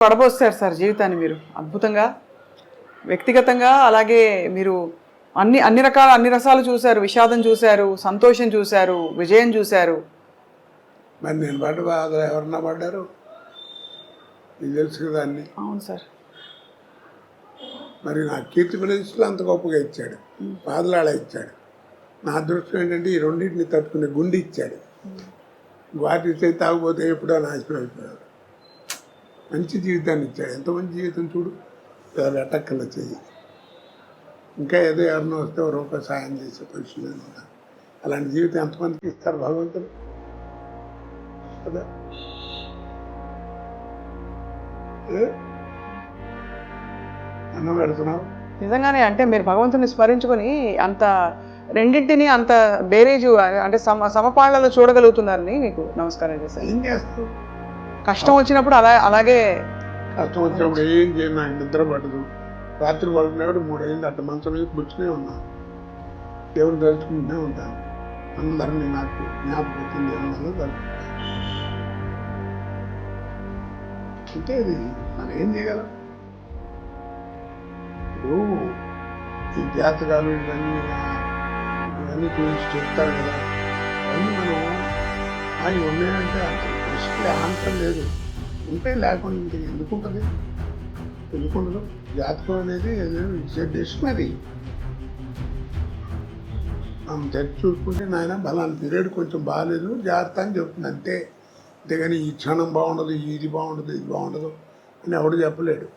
పడబోస్తారు sir జీవితాన్ని మీరు అద్భుతంగా, వ్యక్తిగతంగా. అలాగే మీరు అన్ని రసాలు చూశారు. విషాదం చూశారు, సంతోషం చూశారు, విజయం చూశారు. మరి నేను పడ్డ బాధలు ఎవరన్నా పడ్డారు? నీకు తెలుసు కదా అన్ని. అవును సార్. మరి నా కీర్తి ప్రదేశ్లో అంత గొప్పగా ఇచ్చాడు, బాధలాడ ఇచ్చాడు. నా అదృష్టం ఏంటంటే ఈ రెండింటిని తట్టుకునే గుండె ఇచ్చాడు. వాటిస్తే తాగిపోతే ఎప్పుడో నాశనం అయిపోయాడు. మంచి జీవితాన్ని ఇచ్చాడు. ఎంత మంచి జీవితం చూడు. ఎవరు ఎట్టక్కల చెయ్యి. ఇంకా ఏదో ఎవరినో వస్తే రూపాయి సాయం చేసే పరిస్థితి ఉన్నా. అలాంటి జీవితం ఎంతమందికి ఇస్తారు భగవంతుడు కదా. అన్నం పెడుతున్నావు నిజంగానే. అంటే మీరు భగవంతుని స్మరించుకొని అంత రెండింటిని అంత బేరేజు అంటే సమపాళ్లలో చూడగలుగుతున్నారని మీకు నమస్కారం చేశాను. ఏం చేస్తావు? కష్టం వచ్చినప్పుడు అలాగే కష్టం వచ్చినప్పుడు ఏం చేయను. నాకు నిద్ర పడదు. రాత్రి పడుకునేవాడు 3 అయింది. అట్ట మంచం మీద కూర్చునే ఉన్నాను. దేవుని తలుచుకుంటూనే ఉంటాను. అందరినీ నాకు జ్ఞాపకం వచ్చింది దేవుని తలుచుకుంటాను. అంటే ఇది మనం ఏం చేయగలం? ఇప్పుడు ఈ జాతకాలు ఇవన్నీ చూసి చెప్తారు కదా, అవన్నీ మనం అవి ఉన్నాయంటే అసలు ప్రశ్నలే ఆన్సర్ లేదు. ఉంటే లేకుండా ఇంక ఎందుకుంటుంది? ఎందుకుండదు? జాతకం అనేది ఇట్స్ ఎ డిక్షనరీ. మనం చర్చ చూసుకుంటే నాయన బలాన్ని పీరియడ్ కొంచెం బాగాలేదు, జాగ్రత్త అని చెప్తుంది అంతే. అంతేగాని ఈ క్షణం బాగుండదు, ఇది బాగుండదు, ఇది బాగుండదు అని ఎవడు చెప్పలేడు.